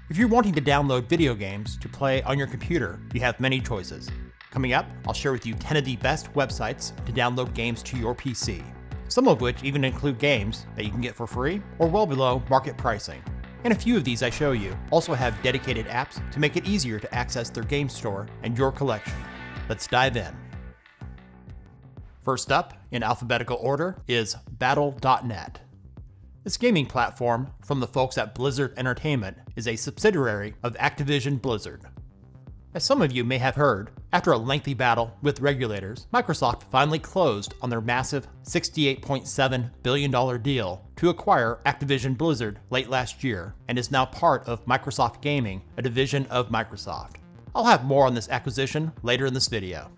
If you're wanting to download video games to play on your computer, you have many choices. Coming up, I'll share with you 10 of the best websites to download games to your PC, some of which even include games that you can get for free or well below market pricing. And a few of these I show you also have dedicated apps to make it easier to access their game store and your collection. Let's dive in. First up, in alphabetical order, is Battle.net. This gaming platform from the folks at Blizzard Entertainment is a subsidiary of Activision Blizzard. As some of you may have heard, after a lengthy battle with regulators, Microsoft finally closed on their massive $68.7 billion deal to acquire Activision Blizzard late last year and is now part of Microsoft Gaming, a division of Microsoft. I'll have more on this acquisition later in this video.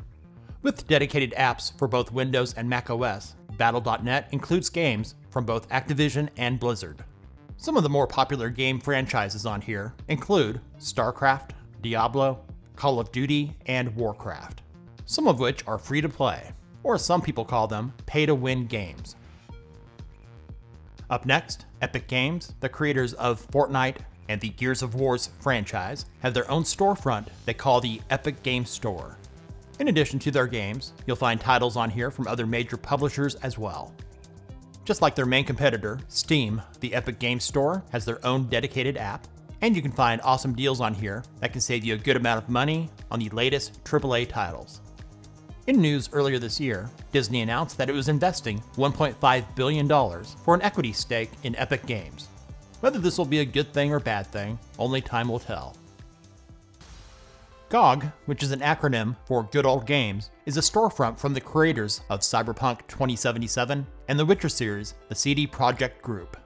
With dedicated apps for both Windows and macOS, Battle.net includes games from both Activision and Blizzard. Some of the more popular game franchises on here include StarCraft, Diablo, Call of Duty, and Warcraft, some of which are free to play, or as some people call them, pay-to-win games. Up next, Epic Games, the creators of Fortnite and the Gears of War's franchise, have their own storefront they call the Epic Games Store. In addition to their games, you'll find titles on here from other major publishers as well. Just like their main competitor, Steam, the Epic Games Store has their own dedicated app, and you can find awesome deals on here that can save you a good amount of money on the latest AAA titles. In news earlier this year, Disney announced that it was investing $1.5 billion for an equity stake in Epic Games. Whether this will be a good thing or bad thing, only time will tell. GOG, which is an acronym for Good Old Games, is a storefront from the creators of Cyberpunk 2077 and the Witcher series, the CD Projekt Group.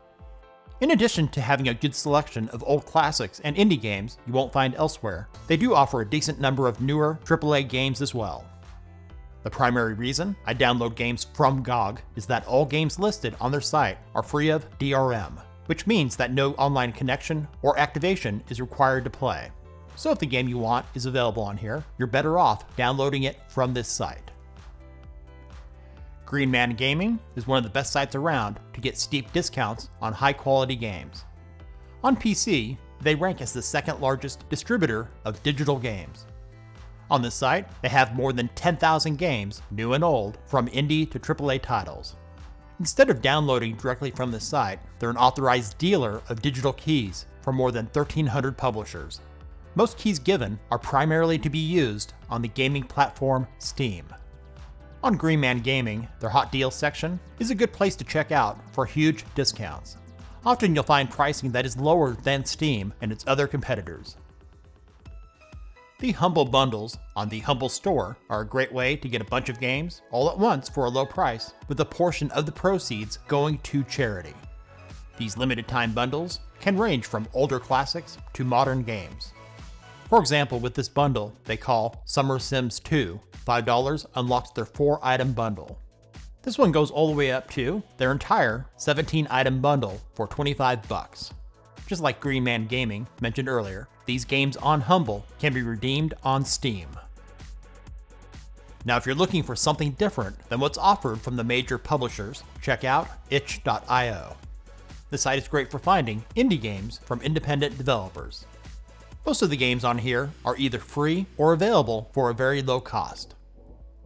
In addition to having a good selection of old classics and indie games you won't find elsewhere, they do offer a decent number of newer AAA games as well. The primary reason I download games from GOG is that all games listed on their site are free of DRM, which means that no online connection or activation is required to play. So if the game you want is available on here, you're better off downloading it from this site. Green Man Gaming is one of the best sites around to get steep discounts on high quality games. On PC, they rank as the second largest distributor of digital games. On this site, they have more than 10,000 games, new and old, from indie to AAA titles. Instead of downloading directly from this site, they're an authorized dealer of digital keys for more than 1,300 publishers. Most keys given are primarily to be used on the gaming platform Steam. On Green Man Gaming, their Hot Deals section is a good place to check out for huge discounts. Often you'll find pricing that is lower than Steam and its other competitors. The Humble Bundles on the Humble Store are a great way to get a bunch of games all at once for a low price, with a portion of the proceeds going to charity. These limited time bundles can range from older classics to modern games. For example, with this bundle they call Summer Sims 2, $5 unlocks their 4-item bundle. This one goes all the way up to their entire 17-item bundle for $25. Just like Green Man Gaming mentioned earlier, these games on Humble can be redeemed on Steam. Now if you're looking for something different than what's offered from the major publishers, check out itch.io. The site is great for finding indie games from independent developers. Most of the games on here are either free or available for a very low cost.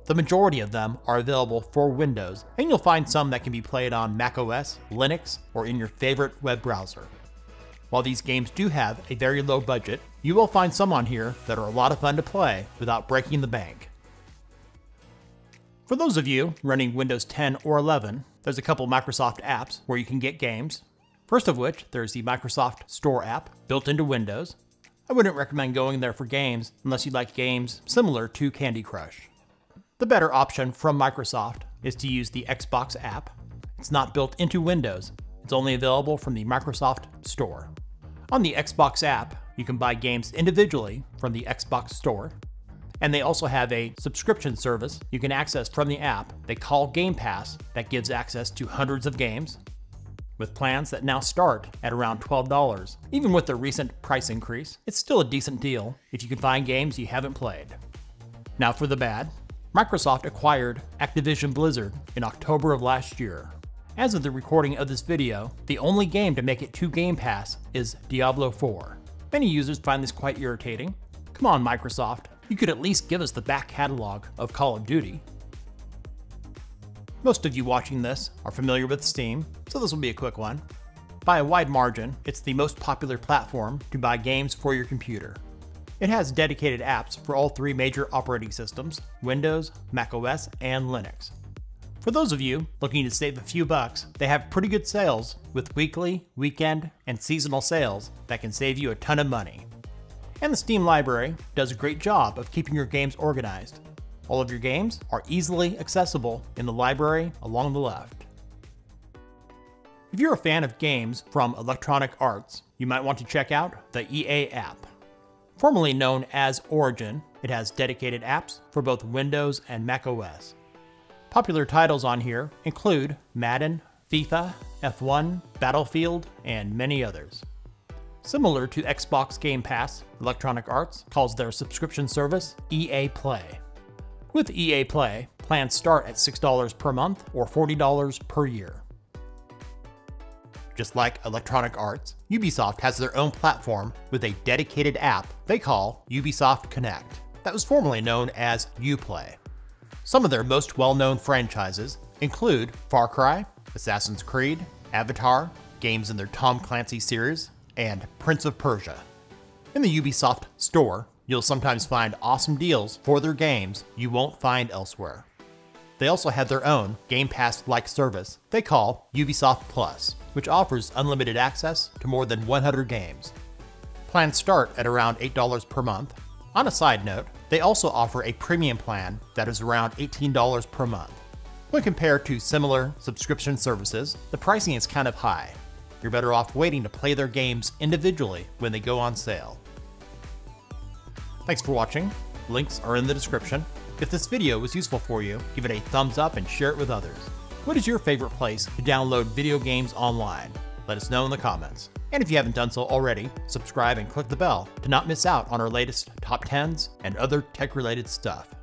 The majority of them are available for Windows, and you'll find some that can be played on macOS, Linux, or in your favorite web browser. While these games do have a very low budget, you will find some on here that are a lot of fun to play without breaking the bank. For those of you running Windows 10 or 11, there's a couple Microsoft apps where you can get games. First of which, there's the Microsoft Store app built into Windows. I wouldn't recommend going there for games unless you like games similar to Candy Crush. The better option from Microsoft is to use the Xbox app. It's not built into Windows. It's only available from the Microsoft Store. On the Xbox app, you can buy games individually from the Xbox Store, and they also have a subscription service you can access from the app they call Game Pass that gives access to hundreds of games, with plans that now start at around $12. Even with the recent price increase, it's still a decent deal if you can find games you haven't played. Now for the bad. Microsoft acquired Activision Blizzard in October of last year. As of the recording of this video, the only game to make it to Game Pass is Diablo 4. Many users find this quite irritating. Come on, Microsoft, you could at least give us the back catalog of Call of Duty. Most of you watching this are familiar with Steam, so this will be a quick one. By a wide margin, it's the most popular platform to buy games for your computer. It has dedicated apps for all three major operating systems, Windows, macOS, and Linux. For those of you looking to save a few bucks, they have pretty good sales with weekly, weekend, and seasonal sales that can save you a ton of money. And the Steam library does a great job of keeping your games organized. All of your games are easily accessible in the library along the left. If you're a fan of games from Electronic Arts, you might want to check out the EA app. Formerly known as Origin, it has dedicated apps for both Windows and macOS. Popular titles on here include Madden, FIFA, F1, Battlefield, and many others. Similar to Xbox Game Pass, Electronic Arts calls their subscription service EA Play. With EA Play, plans start at $6 per month or $40 per year. Just like Electronic Arts, Ubisoft has their own platform with a dedicated app they call Ubisoft Connect, that was formerly known as Uplay. Some of their most well-known franchises include Far Cry, Assassin's Creed, Avatar, games in their Tom Clancy series, and Prince of Persia. In the Ubisoft store, you'll sometimes find awesome deals for their games you won't find elsewhere. They also have their own Game Pass-like service they call Ubisoft Plus, which offers unlimited access to more than 100 games. Plans start at around $8 per month. On a side note, they also offer a premium plan that is around $18 per month. When compared to similar subscription services, the pricing is kind of high. You're better off waiting to play their games individually when they go on sale. Thanks for watching. Links are in the description. If this video was useful for you, give it a thumbs up and share it with others. What is your favorite place to download video games online? Let us know in the comments. And if you haven't done so already, subscribe and click the bell to not miss out on our latest top 10s and other tech-related stuff.